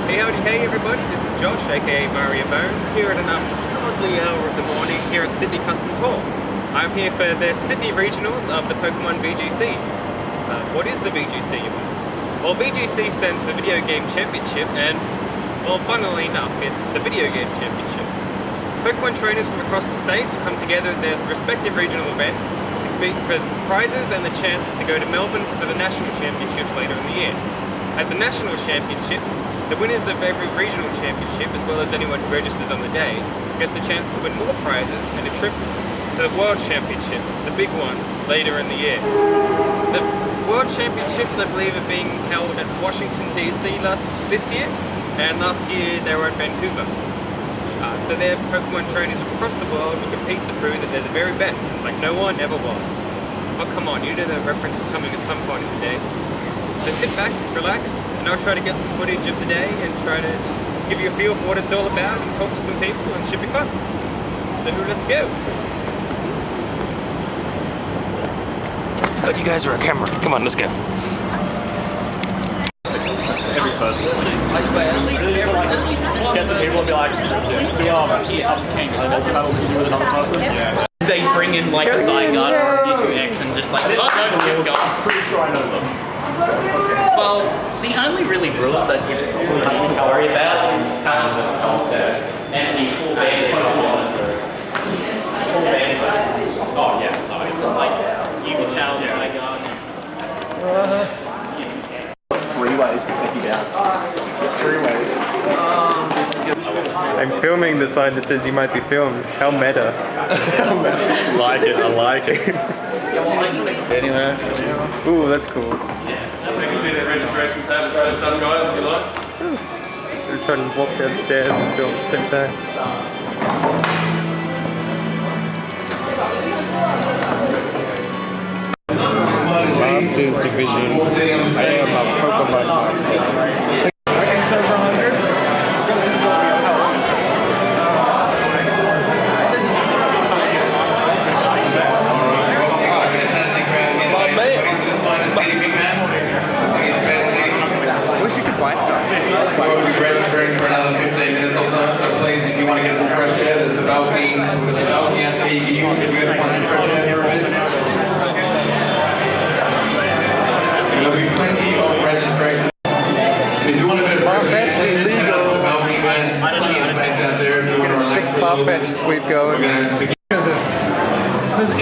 Hey howdy hey everybody, this is Josh aka Mario Bones here at an ungodly hour of the morning here at Sydney Customs Hall. I'm here for the Sydney Regionals of the Pokemon VGCs. What is the VGC, you ask? Well, VGC stands for Video Game Championship and, well, funnily enough, it's a video game championship. Pokemon trainers from across the state come together at their respective regional events to compete for prizes and the chance to go to Melbourne for the National Championships later in the year. At the National Championships, the winners of every regional championship, as well as anyone who registers on the day, gets the chance to win more prizes and a trip to the World Championships, the big one, later in the year. The World Championships, I believe, are being held at Washington DC this year, and last year they were at Vancouver. So their Pokemon trainers across the world will compete to prove that they're the very best, like no one ever was. Oh come on, you know the reference is coming at some point in the day. So sit back, relax, and I'll try to get some footage of the day and try to give you a feel for what it's all about and talk to some people, and it should be fun. So let's go. But you guys are a camera. Come on, let's go. Every person. Get some people and be like, do up king, and there's a battle to do with another person. Yeah. They bring in like a Zygarde or a D2X and just like, oh no, keep going. Pretty sure I know them. Well, the only really rules that you have to worry about is concepts and the full band. Full band. Oh yeah, no, it's just like you can tell Zygarde. 3 ways to take you down. 3 ways. I'm filming the side that says you might be filmed. How meta. I like it. Anyway. Ooh, that's cool. You can see the registration tab at the start, guys, if you like. We're trying to walk downstairs and film at the same time. Masters Division. I am a Pokemon Master. Wish you could buy stuff. We'll be registering for another 15 minutes or so please, if you want to get some fresh air, there's the balcony out there you can use if you guys want some fresh air for a bit. There'll be plenty of registration. If you want a bit of fresh air, Far-fetched is legal. the balcony, man. Plenty of space out there if you want to relax. Sick far-fetched sweep going.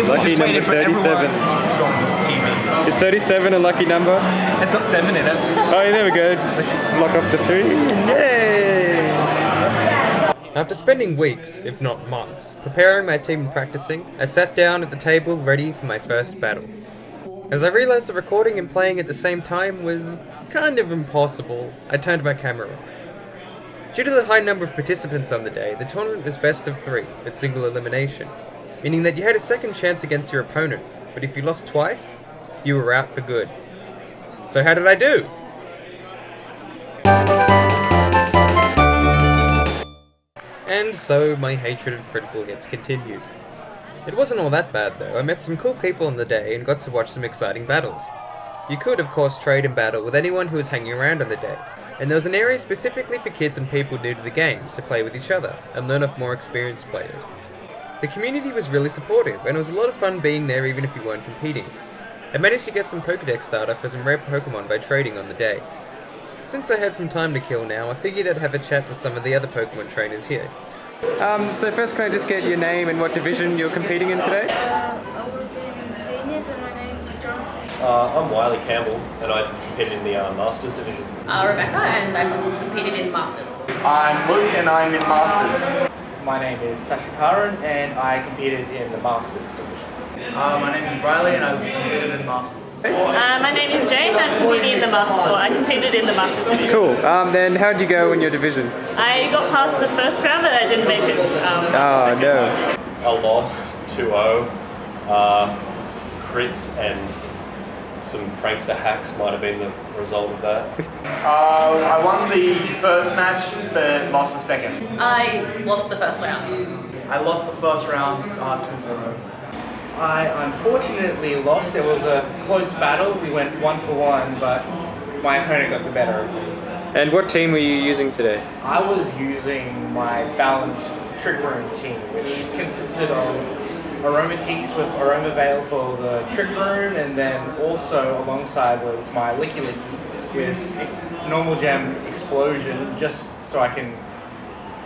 Lucky number 37. Is 37 a lucky number? It's got 7 in it. Oh, there we go. Let's just block off the 3. Yay! After spending weeks, if not months, preparing my team and practicing, I sat down at the table ready for my first battle. As I realized that recording and playing at the same time was kind of impossible, I turned my camera off. Due to the high number of participants on the day, the tournament was best of 3, with single elimination, meaning that you had a second chance against your opponent, but if you lost twice, you were out for good. So how did I do? And so my hatred of critical hits continued. It wasn't all that bad though. I met some cool people on the day and got to watch some exciting battles. You could of course trade and battle with anyone who was hanging around on the day, and there was an area specifically for kids and people new to the games to play with each other and learn off more experienced players. The community was really supportive, and it was a lot of fun being there even if you weren't competing. I managed to get some Pokedex data for some rare Pokemon by trading on the day. Since I had some time to kill now, I figured I'd have a chat with some of the other Pokemon trainers here. So first can I just get your name and what division you're competing in today? I will be in seniors and my name is John. I'm Wiley Campbell and I competed in the Masters division. Rebecca, and I competed in Masters. I'm Luke and I'm in Masters. My name is Sasha Karan and I competed in the Masters division. My name is Riley and I competed in Masters. My name is Jane, I'm competing in the Masters, I competed in the Masters division. Cool. Then how'd you go in your division? I got past the first round, but I didn't make it. Oh no. I lost 2-0. Crits and some prankster hacks might have been the result of that. I won the first match but lost the second. I lost the first round. I lost the first round 2-0. I unfortunately lost. It was a close battle. We went 1-for-1, but my opponent got the better of me. And what team were you using today? I was using my balanced Trick Room team, which consisted of Aromatisse with Aroma Veil for the Trick Room, and then also alongside was my Licky Licky with Normal Gem Explosion, just so I can,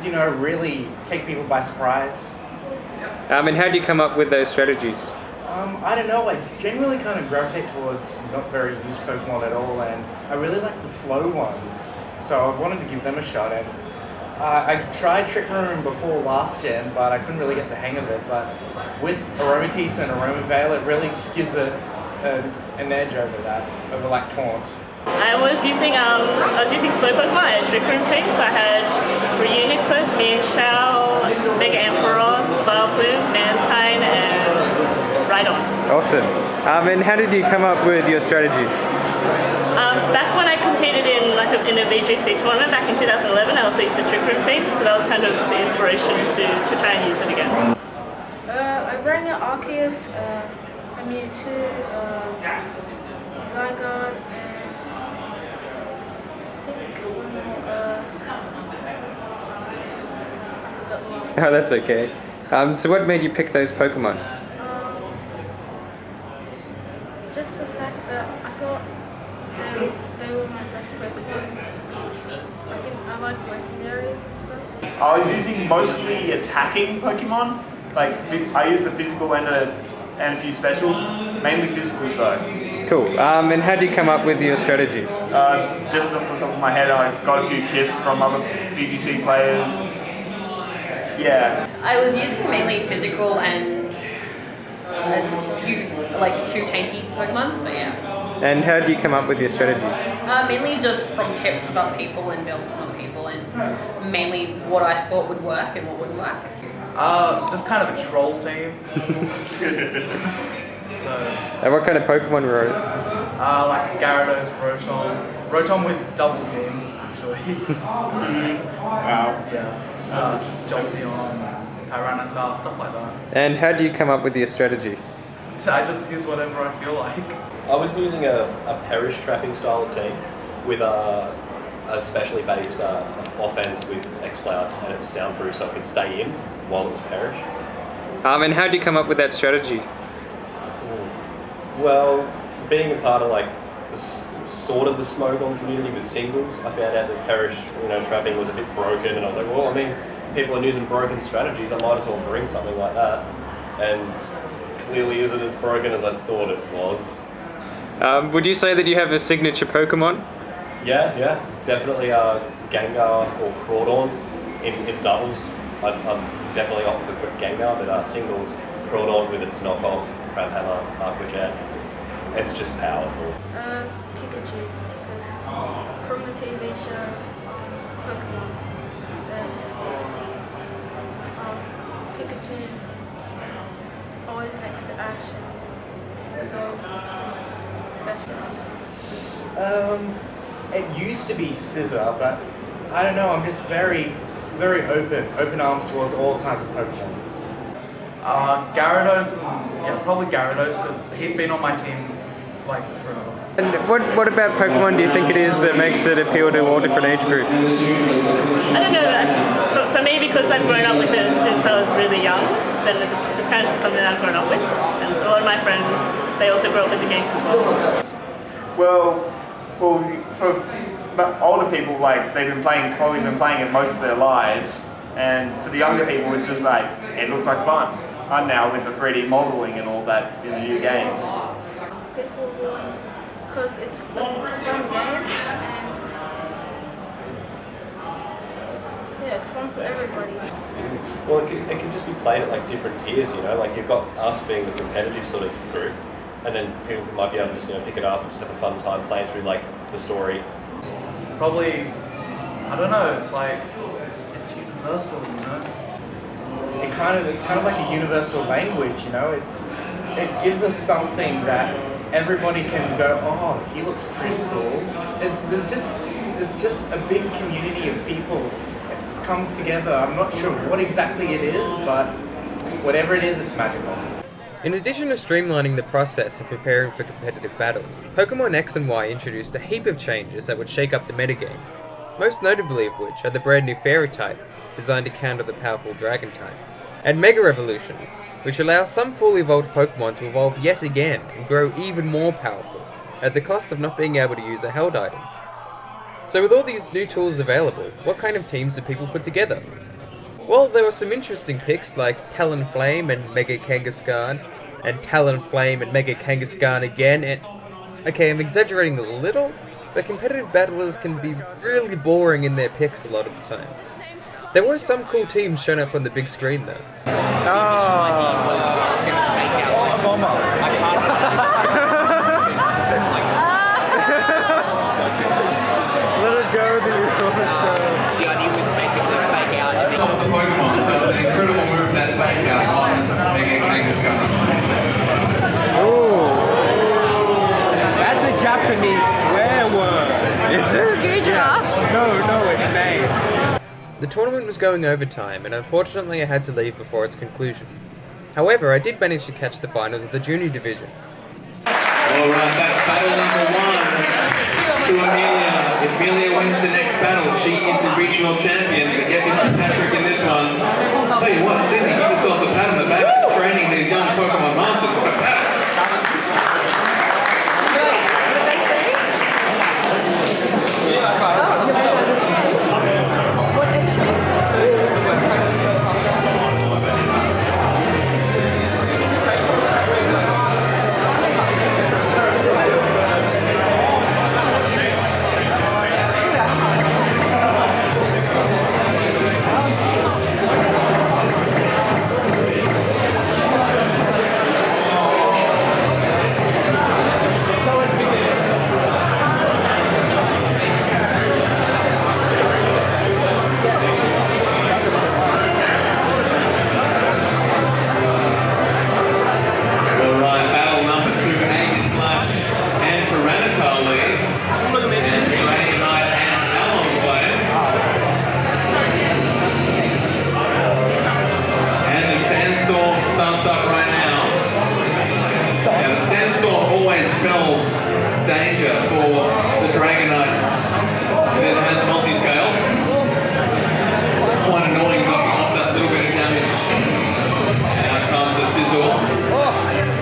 you know, really take people by surprise. And how do you come up with those strategies? I don't know, I generally kind of gravitate towards not very used Pokemon at all, and I really like the slow ones, so I wanted to give them a shot. And I tried Trick Room before last gen, but I couldn't really get the hang of it. But with Aromatisse and Aroma Veil, it really gives an edge over like Taunt. I was using slow Pokemon and Trick Room team, so I had Reuniclus, Mienshao, Mega Ampharos, Vileplume, Mantine, and Rhydon. Awesome. And how did you come up with your strategy? Back when I competed in a VGC tournament back in 2011, I also used the Trick Room team, so that was kind of the inspiration to try and use it again. I bring an Arceus, a Mewtwo, Zygarde, and I think I forgot the last. Oh, that's okay. So what made you pick those Pokemon? Just the fact that I thought they were my best Pokemon. I think I like legendaries and stuff. I was using mostly attacking Pokemon. Like, I used the physical and a few specials. Mainly physicals though. Cool. And how do you come up with your strategy? Just off the top of my head, I got a few tips from other VGC players. Yeah. I was using mainly physical and a few, like 2 tanky Pokemons, but yeah. And how do you come up with your strategy? Mainly just from tips of other people and builds from other people, and mainly what I thought would work and what wouldn't work. Just kind of a troll team. And what kind of Pokemon were it? Like Gyarados, Rotom with double team, actually. Wow. Yeah. Jolteon, Tyranitar, stuff like that. And how do you come up with your strategy? I just use whatever I feel like. I was using a perish trapping style of team with a specially based offense with X-Cloud, and it was soundproof so it could stay in while it was perish. And how do you come up with that strategy? Well, being a part of like sort of the Smogon community with singles, I found out that perish, trapping was a bit broken, and I was like, well, I mean, people are using broken strategies, I might as well bring something like that. And clearly isn't as broken as I thought it was. Would you say that you have a signature Pokemon? Yeah, definitely Gengar or Crawdon in doubles. I'd definitely opt for Gengar, but singles, Crawdon with its knockoff Crabhammer Aqua Jet. It's just powerful. Pikachu, because from the TV show Pokemon, there's Pikachu's always next to Ash, and he's always his best friend. It used to be Scissor, but I don't know, I'm just very open arms towards all kinds of Pokemon. Gyarados, probably Gyarados, because he's been on my team like forever. And what about Pokemon do you think it is that makes it appeal to all different age groups? I don't know, for me, because I've grown up with it since I was really young, then it's kind of just something that I've grown up with. And a lot of my friends, they also grow up with the games as well. Well, for older people, like they've probably been playing it most of their lives, and for the younger people, it's just like it looks like fun. And now with the 3D modeling and all that in the new games. People always, because it's a fun game, and yeah, it's fun for everybody. Well, it can just be played at like different tiers, like you've got us being the competitive sort of group, and then people might be able to just pick it up and just have a fun time playing through like the story. Probably, I don't know, it's like, it's universal, It's kind of like a universal language, it gives us something that everybody can go, oh, he looks pretty cool. There's just a big community of people that come together. I'm not sure what exactly it is, but whatever it is, it's magical. In addition to streamlining the process of preparing for competitive battles, Pokemon X and Y introduced a heap of changes that would shake up the metagame. most notably of which are the brand new Fairy type, designed to counter the powerful Dragon type, and Mega Evolutions, which allow some fully evolved Pokemon to evolve yet again and grow even more powerful, at the cost of not being able to use a held item. So with all these new tools available, what kind of teams do people put together? Well, there were some interesting picks like Talonflame and Mega Kangaskhan, and Talonflame and Mega Kangaskhan again, and... okay, I'm exaggerating a little, but competitive battlers can be really boring in their picks a lot of the time. There were some cool teams shown up on the big screen though. Let it go, the idea was basically fake out. Off the Pokemon, so it's an incredible move that fake out on Mega Kangaskhan. Ooh. That's a Japanese swear word. Is it? Yes. No, it's name. The tournament was going overtime, and unfortunately I had to leave before its conclusion. However, I did manage to catch the finals of the junior division. Alright, that's battle number 1 to Amelia. If Amelia wins the next battle, she is the regional champion. So get Mr. Patrick in this one. I'll tell you what, Sydney, you can also pat on the back for training these young Pokemon masters. What a battle! Danger for the Dragonite that has multi-scale. Quite annoying knocking off that little bit of damage. And out comes the Sizzle.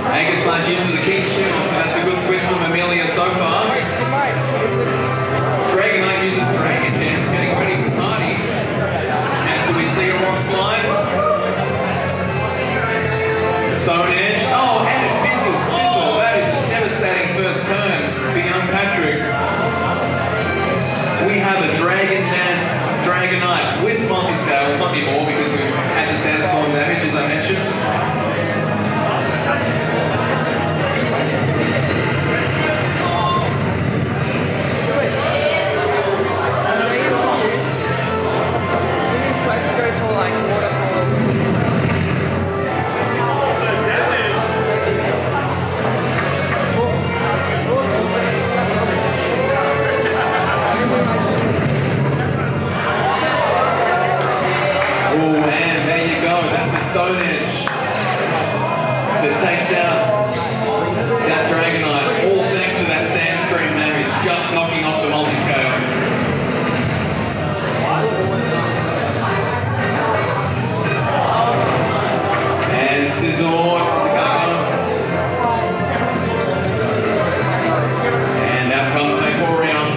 Angus Slash uses the King Shield, so that's a good switch from Amelia so far. Dragonite uses Dragon Dance, getting ready for party. And do we see a Rock Slide? Stone Edge. Oh, and it misses Sizzle. That is a devastating first turn. Patrick. We have a Dragon Dance Dragonite with multi-scale, not anymore because we've had the Sandstorm damage as I mentioned. Stone Edge that takes out that Dragonite, all thanks to that Sandstorm damage, just knocking off the multi-scale. And Scizor is a go. And out comes Vaporeon.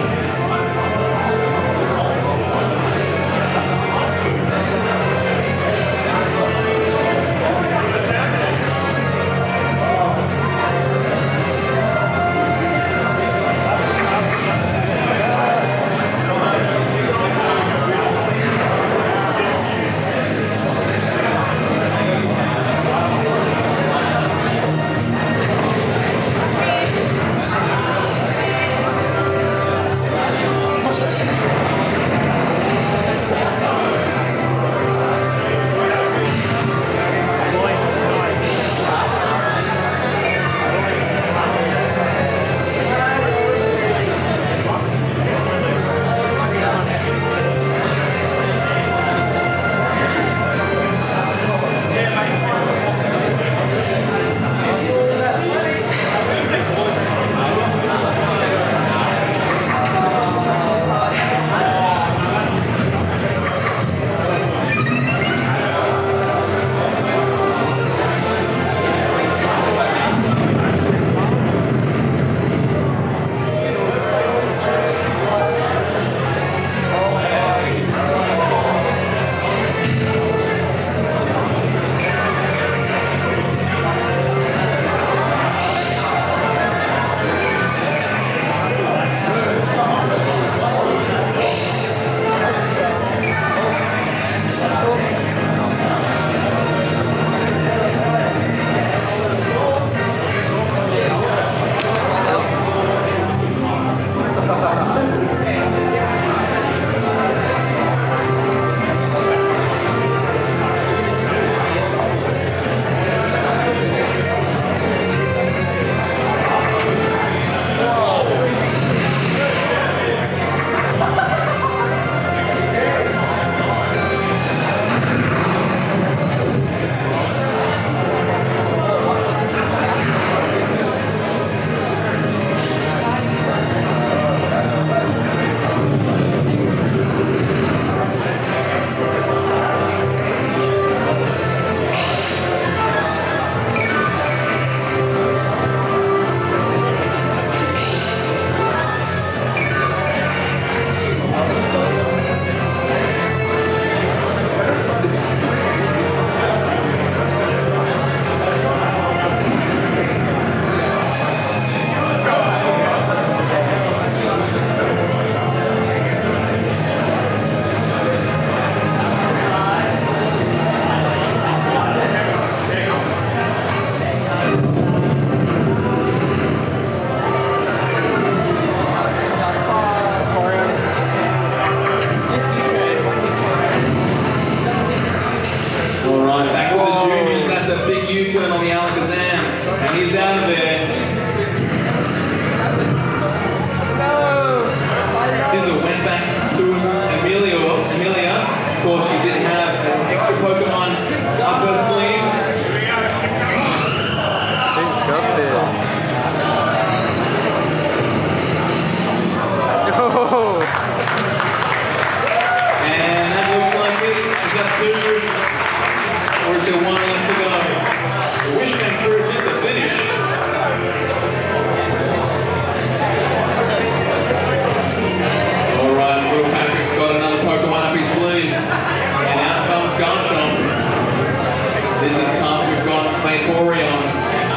This is tough. We've got Vaporeon,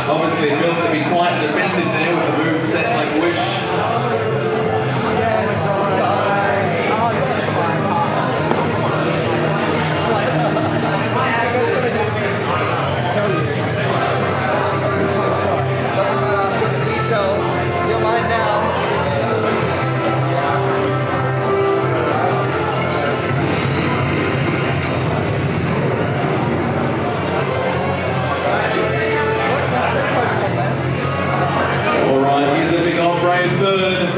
obviously built to be quite defensive there with the move set like Wish. Alright, here's a big old brave third.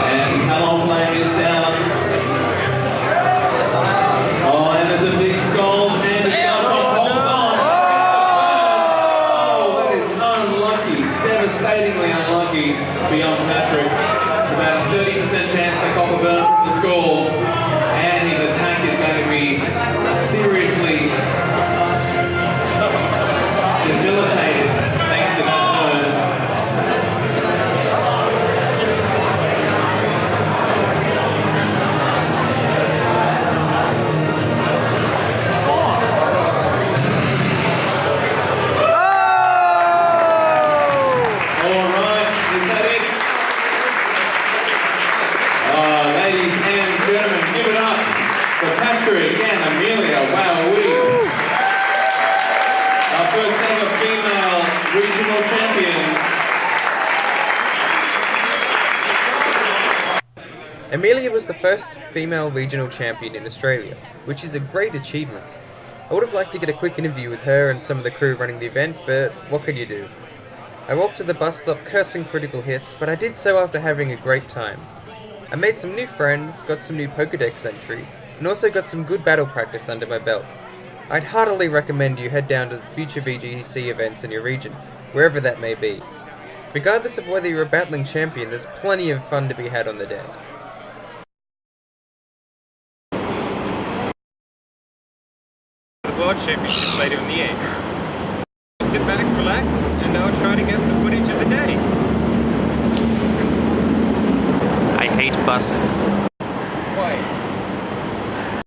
And Talonflame is down. Oh, and there's a big skull and a Scartop holds on. Oh, that is unlucky, devastatingly unlucky for young Patrick. About a 30% chance to cop a burn from the skull, and his attack is going to be seriously debilitated thanks to that burn. Alright, is that it? Ladies and gentlemen, give it up for Patrick and Amelia. Wowee! Our first ever female regional champion. Amelia was the first female regional champion in Australia, which is a great achievement. I would have liked to get a quick interview with her and some of the crew running the event, but what could you do? I walked to the bus stop cursing critical hits, but I did so after having a great time. I made some new friends, got some new Pokedex entries, and also got some good battle practice under my belt. I'd heartily recommend you head down to the future VGC events in your region, wherever that may be. Regardless of whether you're a battling champion, there's plenty of fun to be had on the day. The World Championships later in the 8th. Sit back, relax, and I'll try to get some footage of the day. I hate buses.